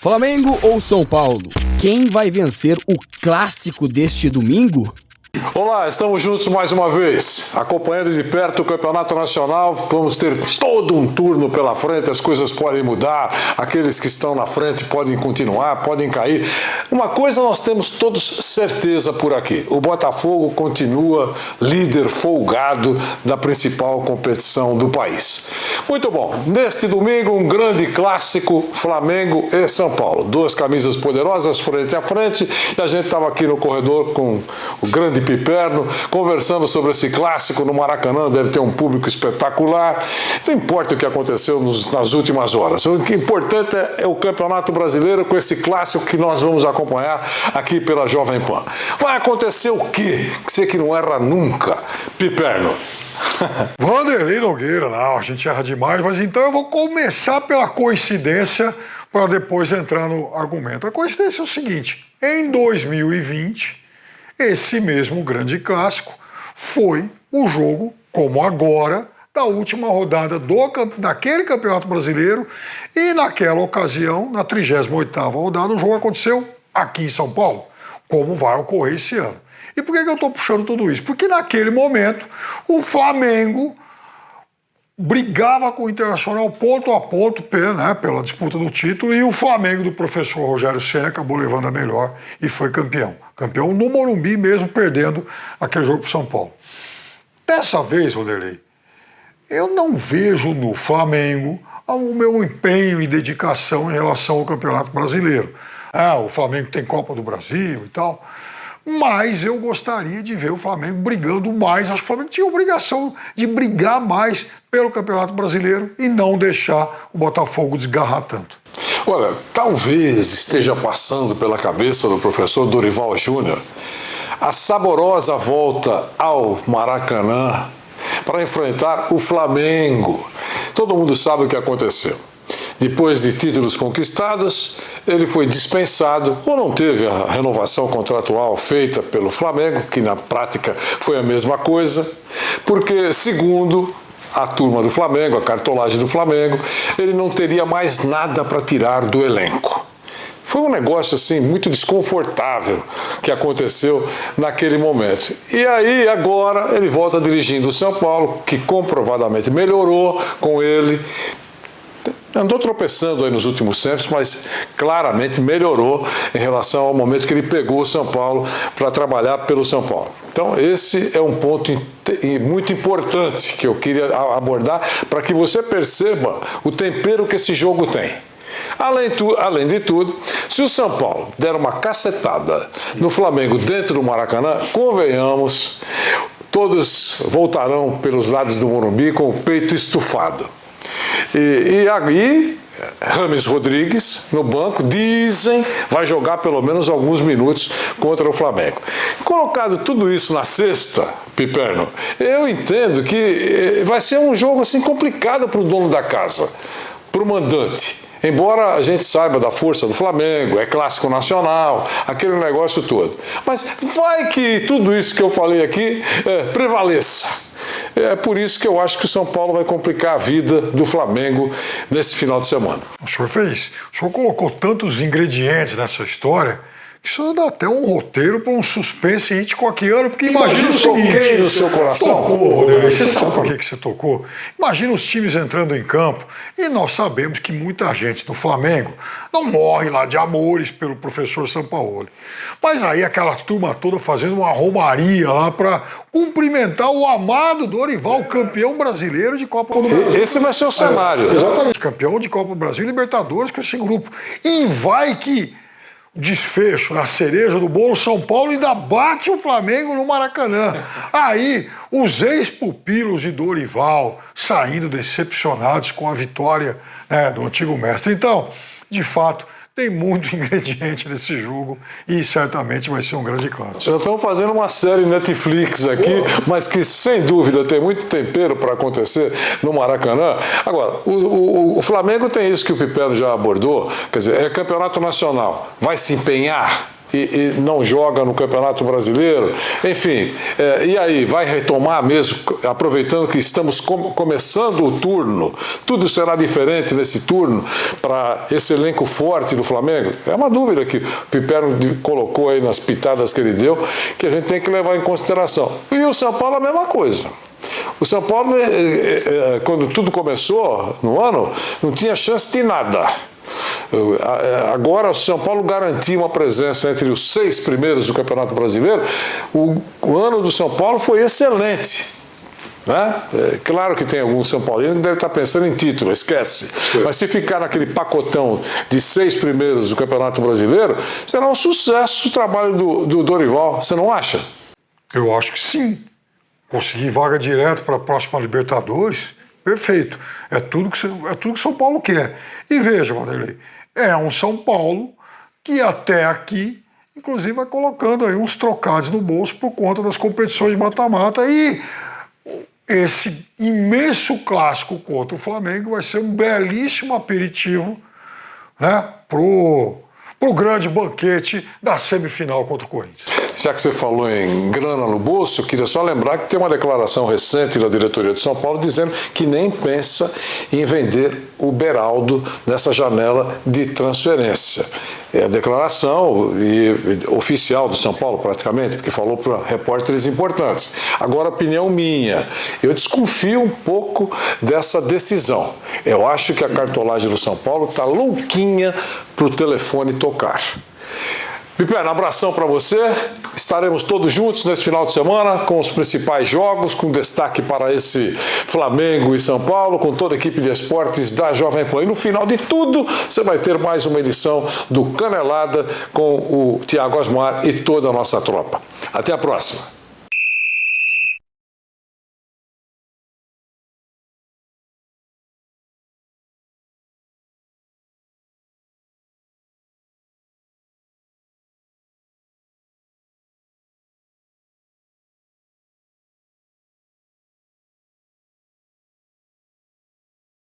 Flamengo ou São Paulo? Quem vai vencer o clássico deste domingo? Olá, estamos juntos mais uma vez, acompanhando de perto o Campeonato Nacional. Vamos ter todo um turno pela frente, as coisas podem mudar, aqueles que estão na frente podem continuar, podem cair. Uma coisa nós temos todos certeza por aqui: o Botafogo continua líder folgado da principal competição do país. Muito bom, neste domingo um grande clássico, Flamengo e São Paulo. Duas camisas poderosas frente a frente, e a gente estava aqui no corredor com o grande Piperno, conversando sobre esse clássico no Maracanã. Deve ter um público espetacular. Não importa o que aconteceu nas últimas horas. O que é importante é o Campeonato Brasileiro com esse clássico que nós vamos acompanhar aqui pela Jovem Pan. Vai acontecer o quê? Que você que não erra nunca, Piperno. Vanderlei Nogueira, não, a gente erra demais, mas então eu vou começar pela coincidência para depois entrar no argumento. A coincidência é o seguinte: em 2020, esse mesmo grande clássico foi o jogo, como agora, da última rodada daquele Campeonato Brasileiro, e naquela ocasião, na 38ª rodada, o jogo aconteceu aqui em São Paulo, como vai ocorrer esse ano. E por que eu estou puxando tudo isso? Porque naquele momento o Flamengo brigava com o Internacional ponto a ponto pela disputa do título, e o Flamengo do professor Rogério Ceni acabou levando a melhor e foi campeão. Campeão no Morumbi, mesmo perdendo aquele jogo para o São Paulo. Dessa vez, Vanderlei, eu não vejo no Flamengo o meu empenho e dedicação em relação ao Campeonato Brasileiro. O Flamengo tem Copa do Brasil e tal, mas eu gostaria de ver o Flamengo brigando mais. Acho que o Flamengo tinha a obrigação de brigar mais pelo Campeonato Brasileiro e não deixar o Botafogo desgarrar tanto. Olha, talvez esteja passando pela cabeça do professor Dorival Júnior a saborosa volta ao Maracanã para enfrentar o Flamengo. Todo mundo sabe o que aconteceu. Depois de títulos conquistados, ele foi dispensado ou não teve a renovação contratual feita pelo Flamengo, que na prática foi a mesma coisa, porque, segundo a turma do Flamengo, a cartolagem do Flamengo, ele não teria mais nada para tirar do elenco. Foi um negócio assim muito desconfortável que aconteceu naquele momento. E aí agora ele volta dirigindo o São Paulo, que comprovadamente melhorou com ele. Andou tropeçando aí nos últimos tempos, mas claramente melhorou em relação ao momento que ele pegou o São Paulo para trabalhar pelo São Paulo. Então esse é um ponto muito importante que eu queria abordar para que você perceba o tempero que esse jogo tem. Além de tudo, se o São Paulo der uma cacetada no Flamengo dentro do Maracanã, convenhamos, todos voltarão pelos lados do Morumbi com o peito estufado. E aí, Rames Rodrigues, no banco, dizem, vai jogar pelo menos alguns minutos contra o Flamengo. Colocado tudo isso na cesta, Piperno, eu entendo que vai ser um jogo assim complicado para o dono da casa, para o mandante. Embora a gente saiba da força do Flamengo, é clássico nacional, aquele negócio todo. Mas vai que tudo isso que eu falei aqui prevaleça. É por isso que eu acho que o São Paulo vai complicar a vida do Flamengo nesse final de semana. O senhor colocou tantos ingredientes nessa história que isso dá até um roteiro para um suspense hitchcockiano, porque imagina o seguinte... no seu coração. Tocou, Rodrigo, você sabe por que você tocou? Imagina os times entrando em campo, e nós sabemos que muita gente do Flamengo não morre lá de amores pelo professor Sampaoli. Mas aí aquela turma toda fazendo uma romaria lá para cumprimentar o amado Dorival, campeão brasileiro de Copa do Brasil. Esse vai ser o cenário. Exatamente, campeão de Copa do Brasil e Libertadores com esse grupo. E vai que desfecho, na cereja do bolo, São Paulo ainda bate o Flamengo no Maracanã. Aí, os ex-pupilos de Dorival saindo decepcionados com a vitória do antigo mestre. Então, de fato, tem muito ingrediente nesse jogo e certamente vai ser um grande clássico. Já estamos fazendo uma série Netflix aqui, mas que sem dúvida tem muito tempero para acontecer no Maracanã. Agora, o Flamengo tem isso que o Piperno já abordou, quer dizer, é campeonato nacional. Vai se empenhar e não joga no Campeonato Brasileiro? Enfim, e aí, vai retomar mesmo, aproveitando que estamos começando o turno? Tudo será diferente nesse turno para esse elenco forte do Flamengo? É uma dúvida que o Piperno colocou aí nas pitadas que ele deu, que a gente tem que levar em consideração. E o São Paulo a mesma coisa. O São Paulo, quando tudo começou no ano, não tinha chance de nada. Agora o São Paulo garantiu uma presença entre os 6 primeiros do Campeonato Brasileiro. O ano do São Paulo foi excelente. Né? Claro que tem algum São Paulino que deve estar pensando em título, esquece. Mas se ficar naquele pacotão de 6 primeiros do Campeonato Brasileiro, será um sucesso o trabalho do Dorival, você não acha? Eu acho que sim. Conseguir vaga direto para a próxima Libertadores, perfeito. É tudo que São Paulo quer. E veja, Vanderlei, é um São Paulo que até aqui, inclusive, vai colocando aí uns trocados no bolso por conta das competições de mata-mata. E esse imenso clássico contra o Flamengo vai ser um belíssimo aperitivo, né, pro grande banquete da semifinal contra o Corinthians. Já que você falou em grana no bolso, eu queria só lembrar que tem uma declaração recente da diretoria de São Paulo dizendo que nem pensa em vender o Beraldo nessa janela de transferência. É a declaração oficial do São Paulo, praticamente, porque falou para repórteres importantes. Agora, opinião minha, eu desconfio um pouco dessa decisão. Eu acho que a cartolagem do São Paulo está louquinha para o telefone tocar. Piperno, abração para você. Estaremos todos juntos nesse final de semana com os principais jogos, com destaque para esse Flamengo e São Paulo, com toda a equipe de esportes da Jovem Pan. E no final de tudo, você vai ter mais uma edição do Canelada com o Thiago Asmar e toda a nossa tropa. Até a próxima.